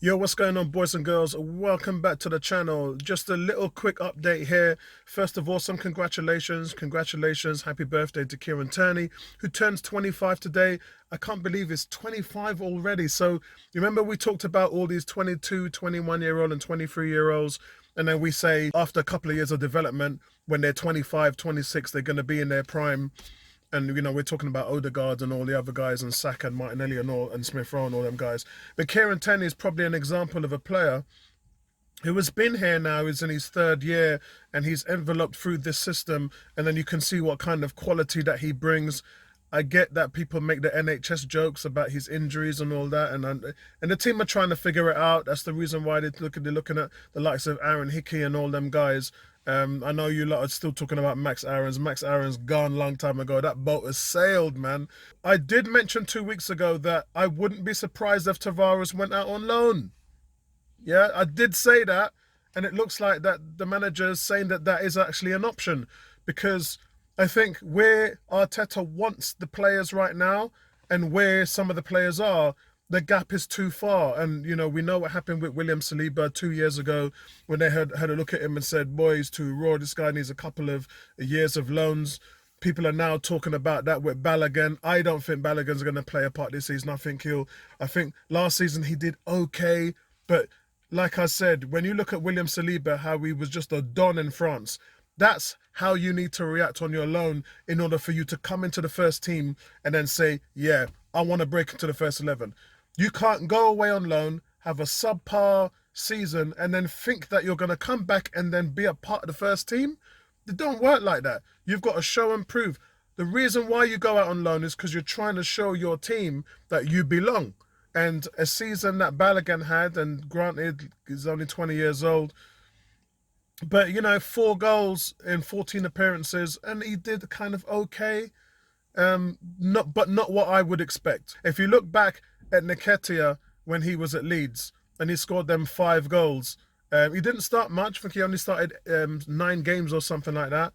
Yo, what's going on, boys and girls? Welcome back to the channel. Just a little quick update here. First of all, some congratulations. Congratulations. Happy birthday to Kieran Tierney, who turns 25 today. I can't believe it's 25 already. So, you remember we talked about all these 22, 21-year-old and 23-year-olds, and then we say after a couple of years of development, when they're 25, 26, they're going to be in their prime. And, we're talking about Odegaard and all the other guys and Saka and Martinelli and Smith Rowe and all them guys. But Kieran Tierney is probably an example of a player who has been here now, is in his third year, and he's enveloped through this system. And then you can see what kind of quality that he brings. I get that people make the NHS jokes about his injuries and all that, and the team are trying to figure it out. That's the reason why they're looking at the likes of Aaron Hickey and all them guys. I know you lot are still talking about Max Aaron's. Max Aaron's gone a long time ago. That boat has sailed, man. I did mention 2 weeks ago that I wouldn't be surprised if Tavares went out on loan. Yeah, I did say that, and it looks like that the manager is saying that that is actually an option, because I think where Arteta wants the players right now and where some of the players are, the gap is too far. And, we know what happened with William Saliba 2 years ago when they had a look at him and said, boy, he's too raw. This guy needs a couple of years of loans. People are now talking about that with Balogun. I don't think Balogun's going to play a part this season. I think last season he did okay, but like I said, when you look at William Saliba, how he was just a don in France, that's how you need to react on your loan in order for you to come into the first team and then say, yeah, I want to break into the first 11. You can't go away on loan, have a subpar season, and then think that you're going to come back and then be a part of the first team. It don't work like that. You've got to show and prove. The reason why you go out on loan is because you're trying to show your team that you belong. And a season that Balogun had, and granted, he's only 20 years old, but 4 goals in 14 appearances, and he did kind of okay. Not what I would expect. If you look back at Nketiah when he was at Leeds and he scored them 5 goals, he didn't start much. I think he only started 9 games or something like that.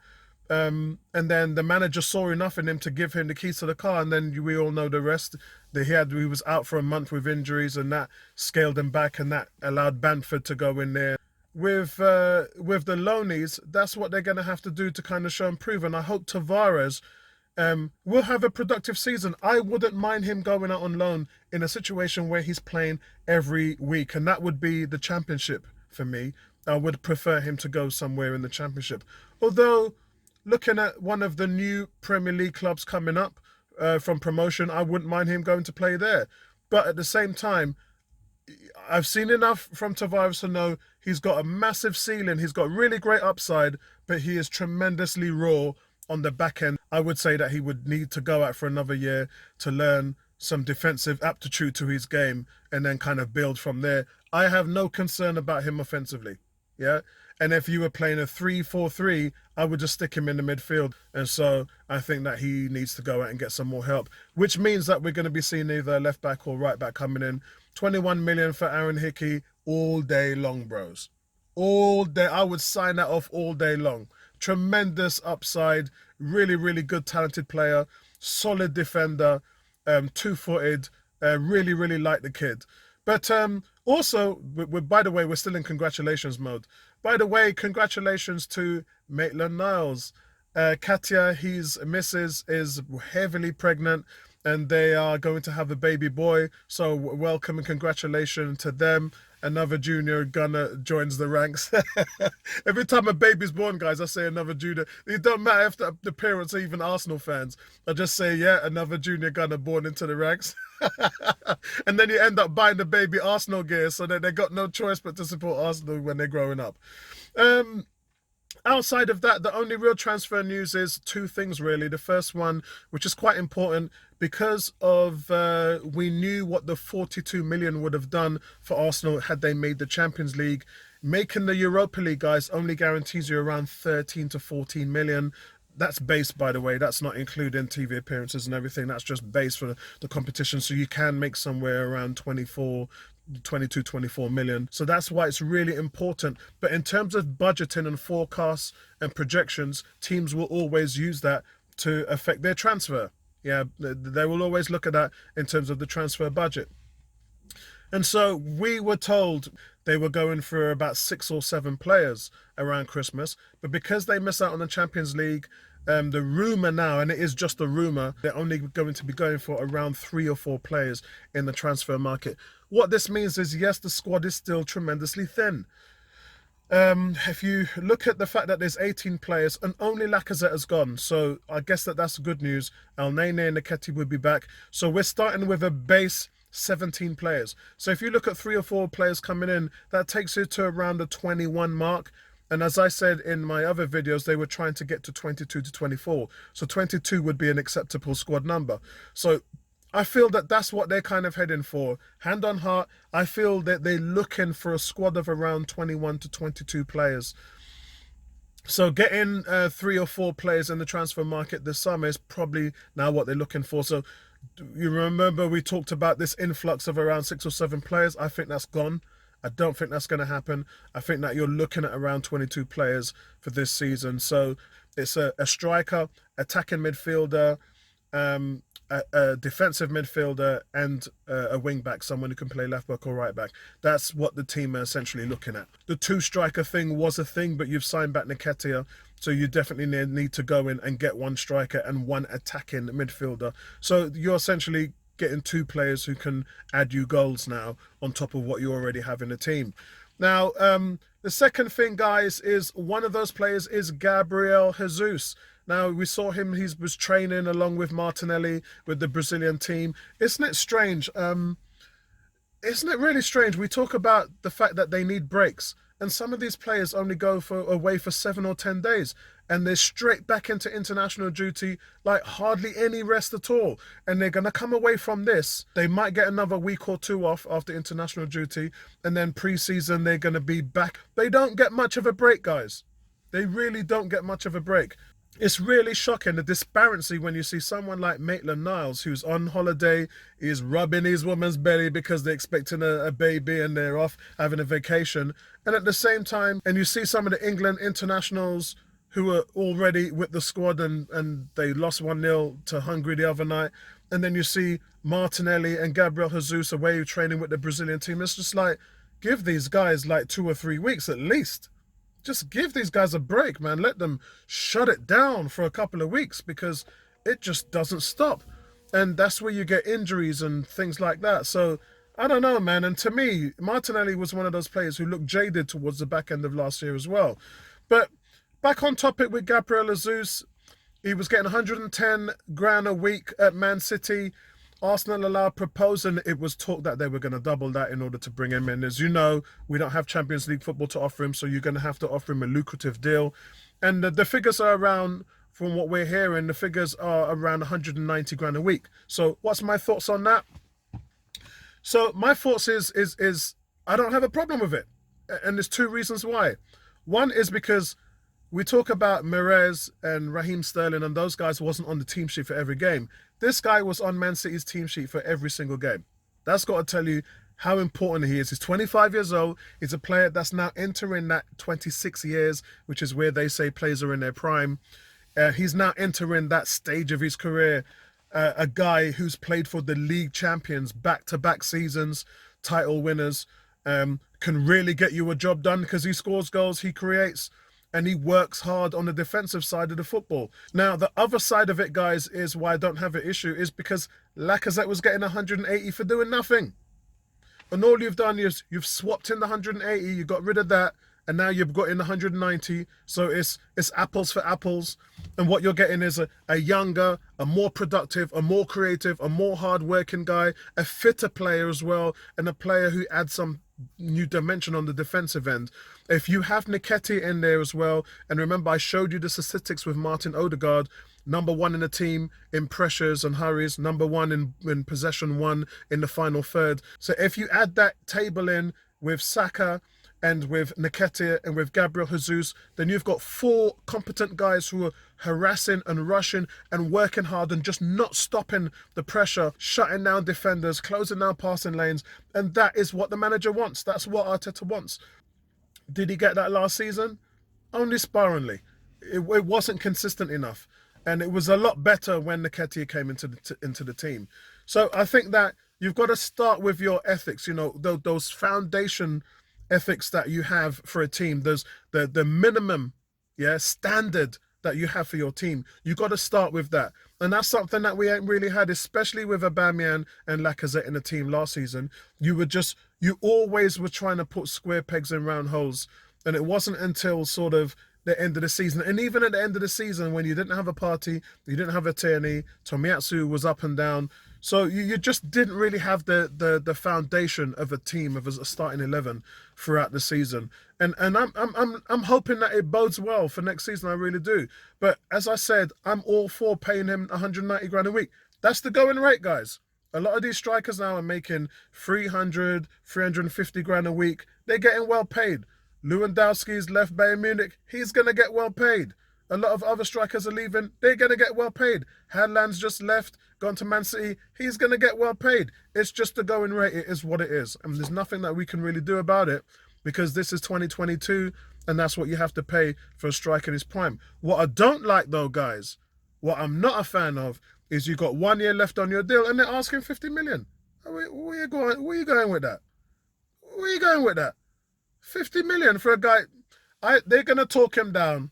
And then the manager saw enough in him to give him the keys to the car, and then we all know the rest. He was out for a month with injuries, and that scaled him back, and that allowed Bamford to go in there. With the loanies, that's what they're going to have to do to kind of show and prove. And I hope Tavares will have a productive season. I wouldn't mind him going out on loan in a situation where he's playing every week, and that would be the Championship for me. I would prefer him to go somewhere in the Championship. Although, looking at one of the new Premier League clubs coming up from promotion, I wouldn't mind him going to play there. But at the same time, I've seen enough from Tavares to know he's got a massive ceiling. He's got really great upside, but he is tremendously raw on the back end. I would say that he would need to go out for another year to learn some defensive aptitude to his game and then kind of build from there. I have no concern about him offensively. Yeah. And if you were playing a 3-4-3, I would just stick him in the midfield. And so I think that he needs to go out and get some more help, which means that we're going to be seeing either left back or right back coming in. 21 million for Aaron Hickey all day long, bros. All day. I would sign that off all day long. Tremendous upside, really, really good, talented player, solid defender, two-footed, really, really like the kid. But also, by the way, we're still in congratulations mode. By the way, congratulations to MaitlandNiles. Katya, his missus, is heavily pregnant, and they are going to have a baby boy. So welcome and congratulations to them. Another junior gunner joins the ranks. Every time a baby's born, guys, I say another junior. It don't matter if the parents are even Arsenal fans. I just say, yeah, another junior gunner born into the ranks. And then you end up buying the baby Arsenal gear, so that they got no choice but to support Arsenal when they're growing up. Outside of that, the only real transfer news is 2 things, really. The first one, which is quite important, because of we knew what the 42 million would have done for Arsenal had they made the Champions League. Making the Europa League, guys, only guarantees you around 13 to 14 million. That's base, by the way. That's not including TV appearances and everything. That's just base for the competition. So you can make somewhere around 22, 24 million. So that's why it's really important. But in terms of budgeting and forecasts and projections, teams will always use that to affect their transfer. Yeah, they will always look at that in terms of the transfer budget. And so we were told they were going for about 6 or 7 players around Christmas, but because they miss out on the Champions League, the rumor now, and it is just a rumor, they're only going to be going for around 3 or 4 players in the transfer market. What this means is, yes, the squad is still tremendously thin. If you look at the fact that there's 18 players and only Lacazette has gone, so I guess that's good news. El Nene and Nketiah will be back. So we're starting with a base 17 players. So if you look at 3 or 4 players coming in, that takes you to around the 21 mark. And as I said in my other videos, they were trying to get to 22 to 24. So 22 would be an acceptable squad number. So I feel that that's what they're kind of heading for. Hand on heart, I feel that they're looking for a squad of around 21 to 22 players. So getting 3 or 4 players in the transfer market this summer is probably now what they're looking for. So you remember we talked about this influx of around 6 or 7 players. I think that's gone. I don't think that's going to happen. I think that you're looking at around 22 players for this season. So it's a striker, attacking midfielder, a defensive midfielder, and a wing back, someone who can play left back or right back. That's what the team are essentially looking at. The 2 striker thing was a thing, but you've signed back Nketiah, so you definitely need to go in and get 1 striker and 1 attacking midfielder. So you're essentially getting 2 players who can add you goals now on top of what you already have in the team. Now, the second thing, guys, is one of those players is Gabriel Jesus. Now, we saw him, he was training along with Martinelli with the Brazilian team. Isn't it strange? Isn't it really strange? We talk about the fact that they need breaks, and some of these players only go away for 7 or 10 days, and they're straight back into international duty, like hardly any rest at all. And they're going to come away from this. They might get another week or 2 off after international duty, and then pre-season they're going to be back. They don't get much of a break, guys. They really don't get much of a break. It's really shocking, the disparity when you see someone like Maitland-Niles, who's on holiday, is rubbing his woman's belly because they're expecting a baby and they're off having a vacation. And at the same time, and you see some of the England internationals who are already with the squad and they lost 1-0 to Hungary the other night. And then you see Martinelli and Gabriel Jesus away training with the Brazilian team. It's just like, give these guys like 2 or 3 weeks at least. Just give these guys a break, man. Let them shut it down for a couple of weeks because it just doesn't stop. And that's where you get injuries and things like that. So, I don't know, man. And to me, Martinelli was one of those players who looked jaded towards the back end of last year as well. But back on topic with Gabriel Jesus, he was getting 110 grand a week at Man City. Arsenal allowed proposing. It was talk that they were going to double that in order to bring him in. As you know, we don't have Champions League football to offer him, so you're going to have to offer him a lucrative deal. And the figures are around, from what we're hearing, the figures are around 190 grand a week. So what's my thoughts on that? So my thoughts is I don't have a problem with it. And there's 2 reasons why. One is because we talk about Mahrez and Raheem Sterling, and those guys wasn't on the team sheet for every game. This guy was on Man City's team sheet for every single game. That's got to tell you how important he is. He's 25 years old. He's a player that's now entering that 26 years, which is where they say players are in their prime. He's now entering that stage of his career. A guy who's played for the league champions, back-to-back seasons, title winners, can really get you a job done because he scores goals, he creates, and he works hard on the defensive side of the football. Now, the other side of it, guys, is why I don't have an issue, is because Lacazette was getting 180 for doing nothing. And all you've done is you've swapped in the 180, you got rid of that, and now you've got in 190. So it's apples for apples. And what you're getting is a younger, a more productive, a more creative, a more hard-working guy, a fitter player as well, and a player who adds some new dimension on the defensive end. If you have Nketiah in there as well, and remember I showed you the statistics with Martin Odegaard, #1 in the team in pressures and hurries, #1 in possession won in the final third. So if you add that table in with Saka and with Nketiah and with Gabriel Jesus, then you've got 4 competent guys who are harassing and rushing and working hard and just not stopping the pressure, shutting down defenders, closing down passing lanes. And that is what the manager wants. That's what Arteta wants. Did he get that last season? Only sparingly. It wasn't consistent enough. And it was a lot better when Nketiah came into the team. So I think that You've got to start with your ethics, you know, those foundation ethics that you have for a team. There's the minimum, yeah, standard that you have for your team. You got to start with that. And that's something that we ain't really had, especially with Aubameyang and Lacazette in the team last season. You always were trying to put square pegs in round holes. And it wasn't until sort of the end of the season, and even at the end of the season when you didn't have a party, you didn't have a Tierney, Tomiyasu was up and down. So you just didn't really have the foundation of a team, of a starting 11 throughout the season. And I'm hoping that it bodes well for next season. I really do. But as I said, I'm all for paying him 190 grand a week. That's the going rate, guys. A lot of these strikers now are making 300, 350 grand a week. They're getting well paid. Lewandowski's left Bayern Munich. He's going to get well paid. A lot of other strikers are leaving. They're going to get well paid. Haaland's just left, gone to Man City. He's going to get well paid. It's just the going rate. It is what it is. And there's nothing that we can really do about it because this is 2022 and that's what you have to pay for a striker in his prime. What I don't like though, guys, what I'm not a fan of is you got 1 year left on your deal and they're asking 50 million. Where are you going with that? Where are you going with that? 50 million for a guy. They're going to talk him down.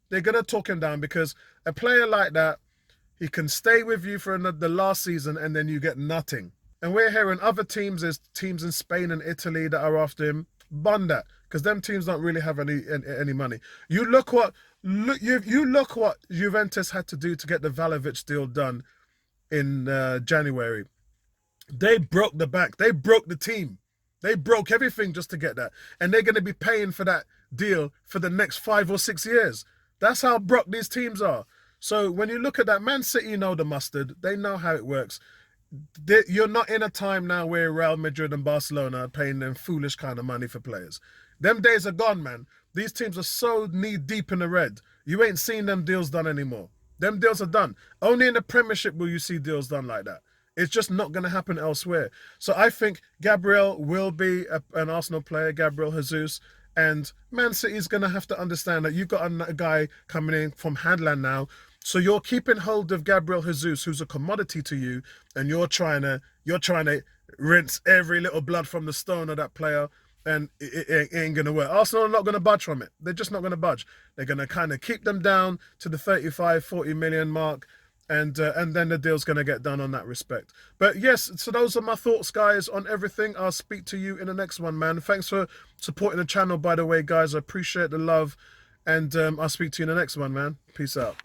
They're going to talk him down because a player like that, he can stay with you for the last season and then you get nothing. And we're hearing other teams, there's teams in Spain and Italy that are after him. Bun that, because them teams don't really have any money. You look what Juventus had to do to get the Vlahovic deal done in January. They broke the bank. They broke the team. They broke everything just to get that. And they're going to be paying for that deal for the next 5 or 6 years. That's how broke these teams are. So when you look at that, Man City know the mustard. They know how it works. You're not in a time now where Real Madrid and Barcelona are paying them foolish kind of money for players. Them days are gone, man. These teams are so knee-deep in the red. You ain't seen them deals done anymore. Them deals are done. Only in the Premiership will you see deals done like that. It's just not going to happen elsewhere. So I think Gabriel will be an Arsenal player, Gabriel Jesus, and Man City's going to have to understand that you've got a guy coming in from Hadland now. So you're keeping hold of Gabriel Jesus, who's a commodity to you, and you're trying to rinse every little blood from the stone of that player, and it ain't going to work. Arsenal are not going to budge from it. They're just not going to budge. They're going to kind of keep them down to the 35, 40 million mark, and then the deal's going to get done on that respect. But yes, so those are my thoughts, guys, on everything. I'll speak to you in the next one, man. Thanks for supporting the channel, by the way, guys. I appreciate the love, and I'll speak to you in the next one, man. Peace out.